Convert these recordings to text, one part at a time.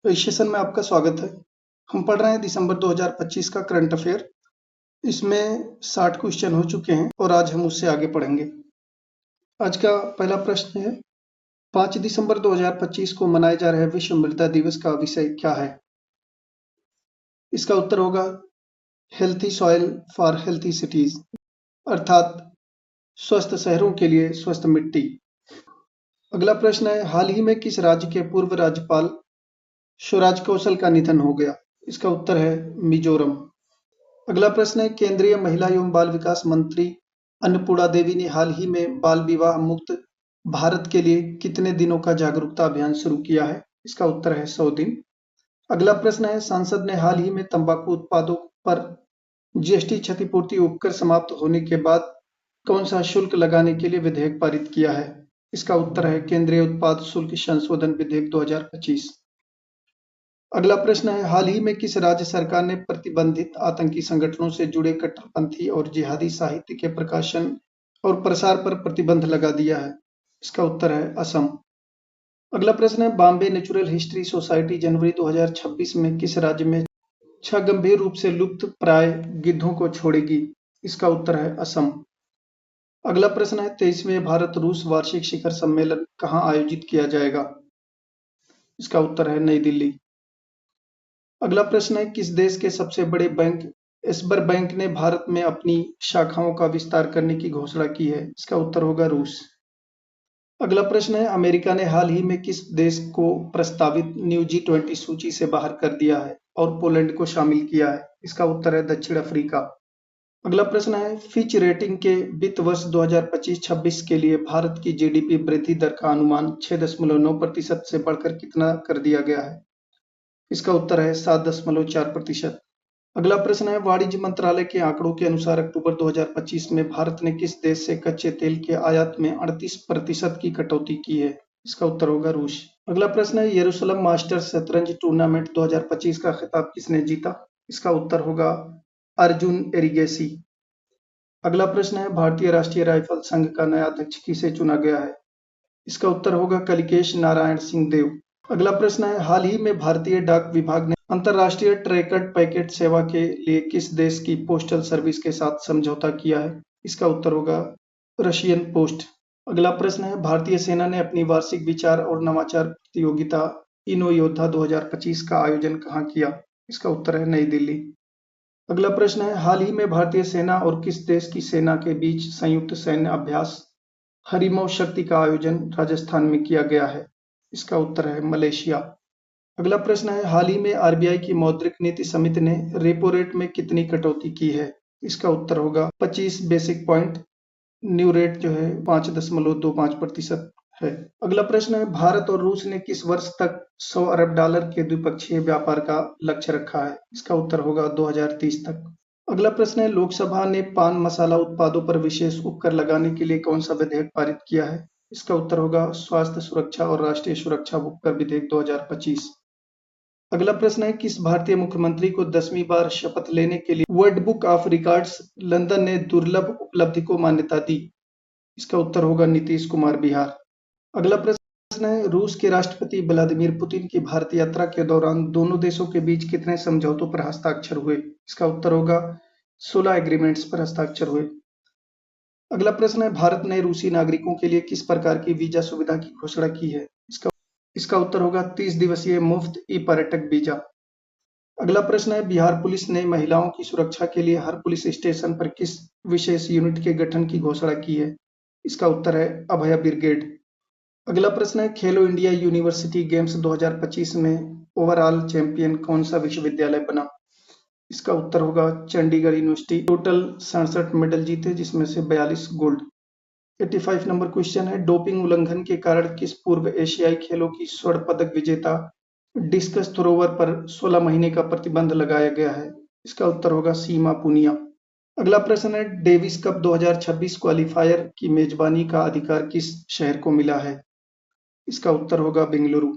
तो इस सेशन में आपका स्वागत है। हम पढ़ रहे हैं दिसंबर 2025 का करंट अफेयर। इसमें 60 क्वेश्चन हो चुके हैं और आज हम उससे आगे पढ़ेंगे। आज का पहला प्रश्न है, 5 दिसंबर 2025 को मनाए जा रहे विश्व मृदा दिवस का विषय क्या है? इसका उत्तर होगा healthy soil for healthy cities, अर्थात स्वस्थ शहरों के लिए स्वस्थ मिट्टी। अगला प्रश्न है, हाल ही में किस राज्य के पूर्व राज्यपाल शिवराज कौशल का निधन हो गया? इसका उत्तर है मिजोरम। अगला प्रश्न है, केंद्रीय महिला एवं बाल विकास मंत्री अन्नपूर्णा देवी ने हाल ही में बाल विवाह मुक्त भारत के लिए कितने दिनों का जागरूकता अभियान शुरू किया है? इसका उत्तर है 100 दिन। अगला प्रश्न है, संसद ने हाल ही में तंबाकू उत्पादों पर जीएसटी क्षतिपूर्ति उपकर समाप्त होने के बाद कौन सा शुल्क लगाने के लिए विधेयक पारित किया है? इसका उत्तर है केंद्रीय उत्पाद शुल्क संशोधन विधेयक 2025। अगला प्रश्न है, हाल ही में किस राज्य सरकार ने प्रतिबंधित आतंकी संगठनों से जुड़े कट्टरपंथी और जिहादी साहित्य के प्रकाशन और प्रसार पर प्रतिबंध लगा दिया है? इसका उत्तर है असम। अगला प्रश्न है, बॉम्बे नेचुरल हिस्ट्री सोसाइटी जनवरी 2026 में किस राज्य में 6 गंभीर रूप से लुप्त प्राय गिद्धों को छोड़ेगी? इसका उत्तर है असम। अगला प्रश्न है, 23वें भारत रूस वार्षिक शिखर सम्मेलन कहाँ आयोजित किया जाएगा? इसका उत्तर है नई दिल्ली। अगला प्रश्न है, किस देश के सबसे बड़े बैंक एस्बर बैंक ने भारत में अपनी शाखाओं का विस्तार करने की घोषणा की है? इसका उत्तर होगा रूस। अगला प्रश्न है, अमेरिका ने हाल ही में किस देश को प्रस्तावित न्यू G20 सूची से बाहर कर दिया है और पोलैंड को शामिल किया है? इसका उत्तर है दक्षिण अफ्रीका। अगला प्रश्न है, फिच रेटिंग के वित्त वर्ष 2025-26 के लिए भारत की जीडीपी वृद्धि दर का अनुमान 6.9% से बढ़कर कितना कर दिया गया है? इसका उत्तर है 7.4%। अगला प्रश्न है, वाणिज्य मंत्रालय के आंकड़ों के अनुसार अक्टूबर 2025 में भारत ने किस देश से कच्चे तेल के आयात में 38% की कटौती की है? इसका उत्तर होगा रूस। अगला प्रश्न है, यरूशलेम मास्टर्स शतरंज टूर्नामेंट 2025 का खिताब किसने जीता? इसका उत्तर होगा अर्जुन एरिगेसी। अगला प्रश्न है, भारतीय राष्ट्रीय राइफल संघ का नया अध्यक्ष किसे चुना गया है? इसका उत्तर होगा कलिकेश नारायण सिंह देव। अगला प्रश्न है, हाल ही में भारतीय डाक विभाग ने अंतरराष्ट्रीय ट्रैकर्ड पैकेट सेवा के लिए किस देश की पोस्टल सर्विस के साथ समझौता किया है? इसका उत्तर होगा रशियन पोस्ट। अगला प्रश्न है, भारतीय सेना ने अपनी वार्षिक विचार और नवाचार प्रतियोगिता इनो योद्धा 2025 का आयोजन कहाँ किया? इसका उत्तर है नई दिल्ली। अगला प्रश्न है, हाल ही में भारतीय सेना और किस देश की सेना के बीच संयुक्त सैन्य अभ्यास हरिमौ शक्ति का आयोजन राजस्थान में किया गया है? इसका उत्तर है मलेशिया। अगला प्रश्न है, हाल ही में आरबीआई की मौद्रिक नीति समिति ने रेपो रेट में कितनी कटौती की है? इसका उत्तर होगा 25 बेसिक पॉइंट। न्यू रेट जो है 5.25% है। अगला प्रश्न है, भारत और रूस ने किस वर्ष तक $100 अरब के द्विपक्षीय व्यापार का लक्ष्य रखा है? इसका उत्तर होगा 2030 तक। अगला प्रश्न है, लोकसभा ने पान मसाला उत्पादों पर विशेष उपकर लगाने के लिए कौन सा विधेयक पारित किया है? इसका उत्तर होगा स्वास्थ्य सुरक्षा और राष्ट्रीय सुरक्षा उपकर विधेयक 2025। अगला प्रश्न है, किस भारतीय मुख्यमंत्री को 10वीं बार शपथ लेने के लिए world book of records London ने दुर्लभ उपलब्धि को मान्यता दी? इसका उत्तर होगा नीतीश कुमार बिहार। अगला प्रश्न है, रूस के राष्ट्रपति व्लादिमीर पुतिन की भारत यात्रा के दौरान दोनों देशों के बीच कितने समझौतों पर हस्ताक्षर हुए? इसका उत्तर होगा 16 एग्रीमेंट्स पर हस्ताक्षर हुए। अगला प्रश्न है, भारत ने रूसी नागरिकों के लिए किस प्रकार की वीजा सुविधा की घोषणा की है? इसका उत्तर होगा 30 दिवसीय मुफ्त ई पर्यटक वीजा। अगला प्रश्न है, बिहार पुलिस ने महिलाओं की सुरक्षा के लिए हर पुलिस स्टेशन पर किस विशेष यूनिट के गठन की घोषणा की है? इसका उत्तर है अभय ब्रिगेड। अगला प्रश्न है, खेलो इंडिया यूनिवर्सिटी गेम्स 2025 में ओवरऑल चैंपियन कौन सा विश्वविद्यालय बना? इसका उत्तर होगा चंडीगढ़ यूनिवर्सिटी। टोटल 67 मेडल जीते जिसमें से 42 गोल्ड। 85 नंबर क्वेश्चन है, डोपिंग उल्लंघन के कारण किस पूर्व एशियाई खेलों की स्वर्ण पदक विजेता डिस्कस थ्रोवर पर 16 महीने का प्रतिबंध लगाया गया है? इसका उत्तर होगा सीमा पुनिया। अगला प्रश्न है, डेविस कप 2026 क्वालिफायर की मेजबानी का अधिकार किस शहर को मिला है? इसका उत्तर होगा बेंगलुरु।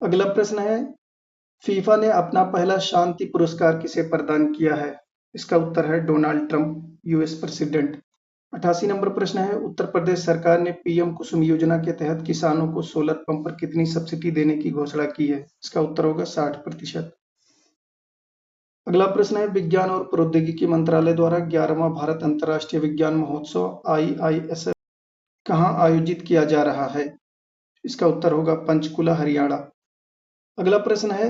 अगला प्रश्न है, फीफा ने अपना पहला शांति पुरस्कार किसे प्रदान किया है? इसका उत्तर है Donald Trump, US president. 88 number प्रश्न है, उत्तर प्रदेश सरकार ने पीएम कुसुम योजना के तहत किसानों को सोलर पंप पर कितनी सब्सिडी देने की घोषणा की है? इसका उत्तर होगा 60%। अगला प्रश्न है, विज्ञान और प्रौद्योगिकी मंत्रालय द्वारा 11वां भारत अंतर्राष्ट्रीय विज्ञान महोत्सव IISF कहाँ आयोजित किया जा रहा है? इसका उत्तर होगा पंचकुला, हरियाणा। अगला प्रश्न है,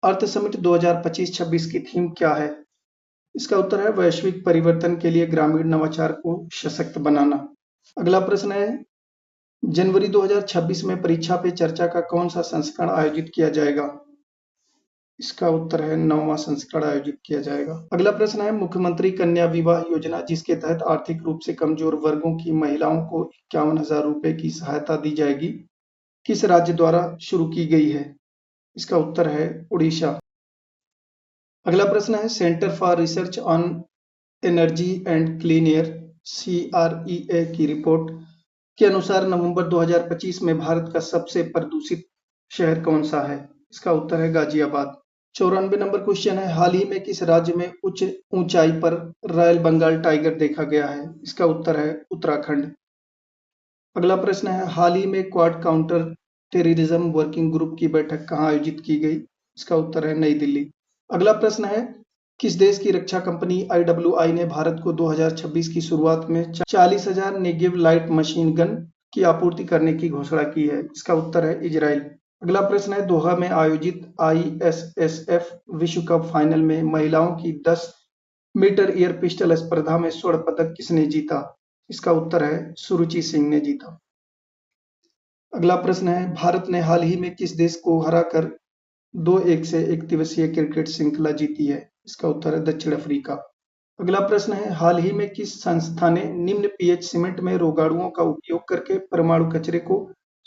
अर्थ समिट 2025-26 की थीम क्या है? इसका उत्तर है वैश्विक परिवर्तन के लिए ग्रामीण नवाचार को सशक्त बनाना। अगला प्रश्न है, जनवरी 2026 में परीक्षा पे चर्चा का कौन सा संस्करण आयोजित किया जाएगा? इसका उत्तर है 9वां संस्करण आयोजित किया जाएगा। अगला प्रश्न है, मुख्यमंत्री कन्या विवाह योजना जिसके तहत आर्थिक रूप से कमजोर वर्गों की महिलाओं को 51,000 रुपए की सहायता दी जाएगी, किस राज्य द्वारा शुरू की गई है? इसका उत्तर है उड़ीसा। अगला प्रश्न है, centre for research on energy and clean air CREA की रिपोर्ट के अनुसार नवंबर 2025 में भारत का सबसे प्रदूषित शहर कौन सा है? इसका उत्तर है गाजियाबाद। 94 नंबर क्वेश्चन है, हाल ही में किस राज्य में उच्च ऊंचाई पर रॉयल बंगाल टाइगर देखा गया है? इसका उत्तर है उत्तराखंड। अगला प्रश्न है, हाल ही में quad counter terrorism working group की बैठक कहाँ आयोजित की गई? इसका उत्तर है नई दिल्ली। अगला प्रश्न है, किस देश की रक्षा कंपनी IWI ने भारत को 2026 की शुरुआत में 40,000 नेगेव लाइट मशीन गन की आपूर्ति करने की घोषणा की है? इसका उत्तर है इजराइल। अगला प्रश्न है, दोहा में आयोजित ISSF विश्व कप फाइनल में महिलाओं की 10 मीटर एयर पिस्टल स्पर्धा में स्वर्ण पदक किसने जीता? इसका उत्तर है सुरुचि सिंह ने जीता। अगला प्रश्न है, भारत ने हाल ही में किस देश को हराकर 2-1 से एक दिवसीय क्रिकेट श्रृंखला जीती है? इसका उत्तर है दक्षिण अफ्रीका। अगला प्रश्न है, हाल ही में किस संस्था ने निम्न pH सीमेंट में रोगाणुओं का उपयोग करके परमाणु कचरे को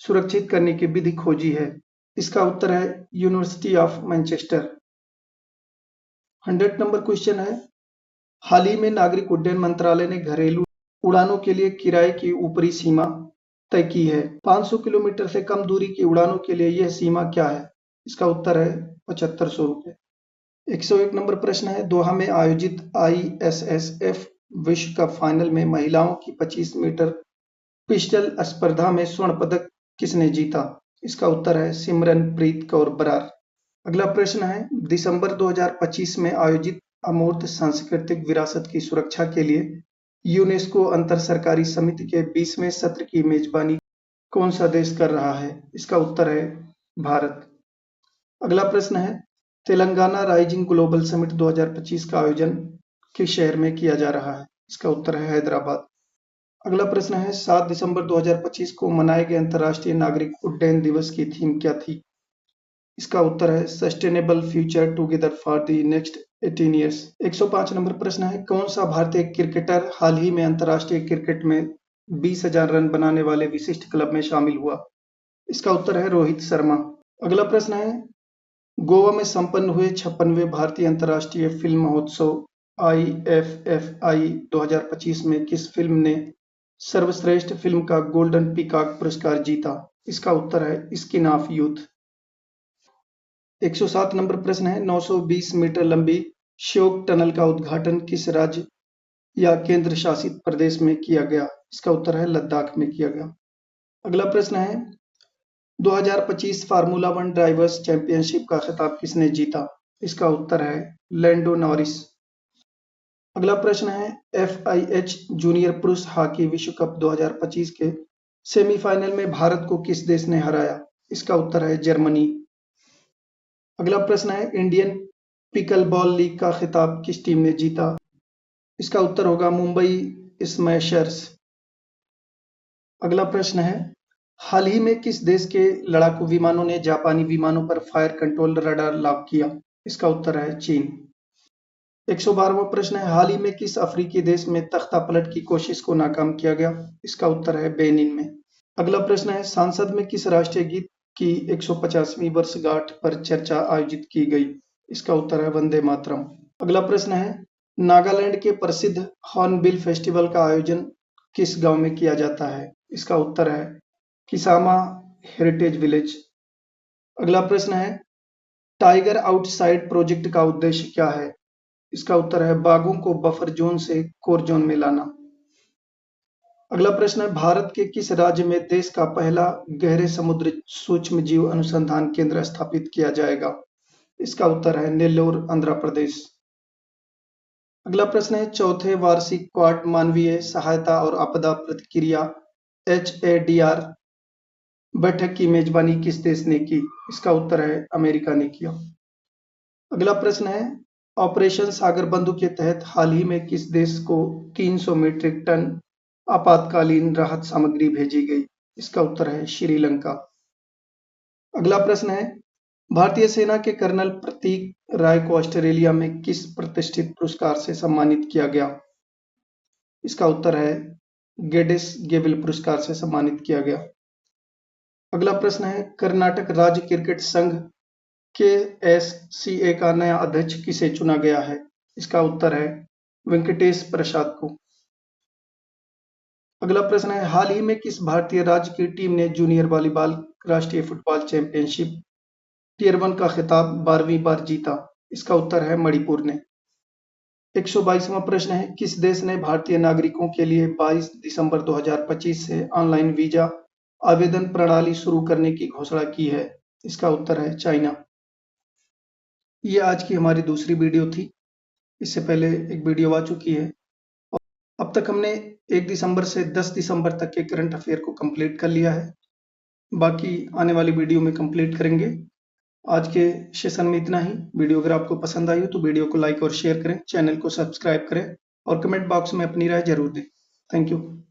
सुरक्षित करने की विधि खोजी है? इसका उत्तर है university of Manchester. 100 number question है, हाल ही में नागरिक उड्डयन मंत्रालय ने घरेलू उड़ानों के लिए किराए की ऊपरी सीमा तय की है। 500 किलोमीटर से कम दूरी की उड़ानों के लिए यह सीमा क्या है? इसका उत्तर है 7500 रुपए। 101 नंबर प्रश्न है, दोहा में आयोजित ISSF विश्व कप फाइनल में महिलाओं की 25 मीटर पिस्टल स्पर्धा में स्वर्ण पदक किसने जीता? इसका उत्तर है सिमरनप्रीत कौर बरार। अगला प्रश्न है, दिसंबर 2025 में आयोजित अमूर्त सांस्कृतिक विरासत की सुरक्षा के लिए यूनेस्को अंतर सरकारी समिति के 20वें सत्र की मेजबानी कौन सा देश कर रहा है? इसका उत्तर है भारत। अगला प्रश्न है, तेलंगाना राइजिंग ग्लोबल समिट 2025 का आयोजन किस शहर में किया जा रहा है? इसका उत्तर है हैदराबाद। अगला प्रश्न है, 7 दिसंबर 2025 को मनाए गए अंतर्राष्ट्रीय नागरिक उड्डयन दिवस की थीम क्या थी? इसका उत्तर है sustainable future together for the next 18 years. 105 number प्रश्न है, कौन सा भारतीय क्रिकेटर हाल ही में अंतर्राष्ट्रीय क्रिकेट में 20,000 रन बनाने वाले विशिष्ट क्लब में शामिल हुआ? इसका उत्तर है रोहित शर्मा। अगला प्रश्न है, गोवा में संपन्न हुए 56वें भारतीय अंतर्राष्ट्रीय फिल्म महोत्सव IFFI 2025 में किस फिल्म ने सर्वश्रेष्ठ फिल्म का गोल्डन पीकॉक पुरस्कार जीता? इसका उत्तर है स्किन ऑफ यूथ। 107 नंबर प्रश्न है, 920 मीटर लंबी श्योक टनल का उद्घाटन किस राज्य या केंद्र शासित प्रदेश में किया गया? इसका उत्तर है लद्दाख में किया गया। अगला प्रश्न है, 2025 फार्मूला 1 ड्राइवर्स चैंपियनशिप का खिताब किसने जीता? इसका उत्तर है लैंडो नॉरिस। अगला प्रश्न है, FIH जूनियर पुरुष हॉकी विश्व कप 2025 के सेमीफाइनल में भारत को किस देश ने हराया? इसका उत्तर है जर्मनी। अगला प्रश्न है, इंडियन पिकल बॉल लीग का खिताब किस टीम ने जीता? इसका उत्तर होगा मुंबई स्मैशर्स। अगला प्रश्न है, हाल ही में किस देश के लड़ाकू विमानों ने जापानी विमानों पर फायर कंट्रोल रडार लॉक किया? इसका उत्तर है चीन। 112वां प्रश्न है, हाल ही में किस अफ्रीकी देश में तख्ता पलट की कोशिश को नाकाम किया गया? इसका उत्तर है बेनिन में। अगला प्रश्न है, संसद में किस राष्ट्रीय गीत की 150वीं वर्षगांठ पर चर्चा आयोजित की गई? इसका उत्तर है वंदे मातरम। अगला प्रश्न है, नागालैंड के प्रसिद्ध हॉर्नबिल फेस्टिवल का आयोजन किस गांव में किया जाता है? इसका उत्तर है किसामा हेरिटेज विलेज। अगला प्रश्न है, टाइगर आउटसाइड प्रोजेक्ट का उद्देश्य क्या है? इसका उत्तर है बाघों को बफर जोन से कोर जोन में लाना। अगला प्रश्न है, भारत के किस राज्य में देश का पहला गहरे समुद्र सूक्ष्म जीव अनुसंधान केंद्र स्थापित किया जाएगा? इसका उत्तर है नेल्लोर, आंध्र प्रदेश। अगला प्रश्न है, चौथे वार्षिक क्वाड मानवीय सहायता और आपदा प्रतिक्रिया HADR बैठक की मेजबानी किस देश ने की? इसका उत्तर है अमेरिका ने किया। अगला प्रश्न है, ऑपरेशन सागर बंधु के तहत हाल ही में किस देश को 300 मीट्रिक टन आपातकालीन राहत सामग्री भेजी गई? इसका उत्तर है श्रीलंका। अगला प्रश्न है, भारतीय सेना के कर्नल प्रतीक राय को ऑस्ट्रेलिया में किस प्रतिष्ठित पुरस्कार से सम्मानित किया गया? इसका उत्तर है गेडिस गेविल पुरस्कार से सम्मानित किया गया। अगला प्रश्न है, कर्नाटक राज्य क्रिकेट संघ KSCA का नया अध्यक्ष किसे चुना गया है? इसका उत्तर है वेंकटेश प्रसाद को। अगला प्रश्न है, हाल ही में किस भारतीय राज्य की टीम ने जूनियर वॉलीबॉल राष्ट्रीय फुटबॉल चैंपियनशिप टियर 1 का खिताब 12वीं बार जीता? इसका उत्तर है मणिपुर ने। 122वां प्रश्न है, किस देश ने भारतीय नागरिकों के लिए 22 दिसंबर 2025 से ऑनलाइन वीजा आवेदन प्रणाली शुरू करने की घोषणा की है? इसका उत्तर है चाइना। ये आज की हमारी दूसरी वीडियो थी। इससे पहले एक वीडियो आ चुकी है। अब तक हमने 1 दिसंबर से 10 दिसंबर तक के करंट अफेयर को कंप्लीट कर लिया है। बाकी आने वाली वीडियो में कंप्लीट करेंगे। आज के सेशन में इतना ही। वीडियो अगर आपको पसंद आई हो तो वीडियो को लाइक और शेयर करें, चैनल को सब्सक्राइब करें और कमेंट बॉक्स में अपनी राय जरूर दें। Thank you.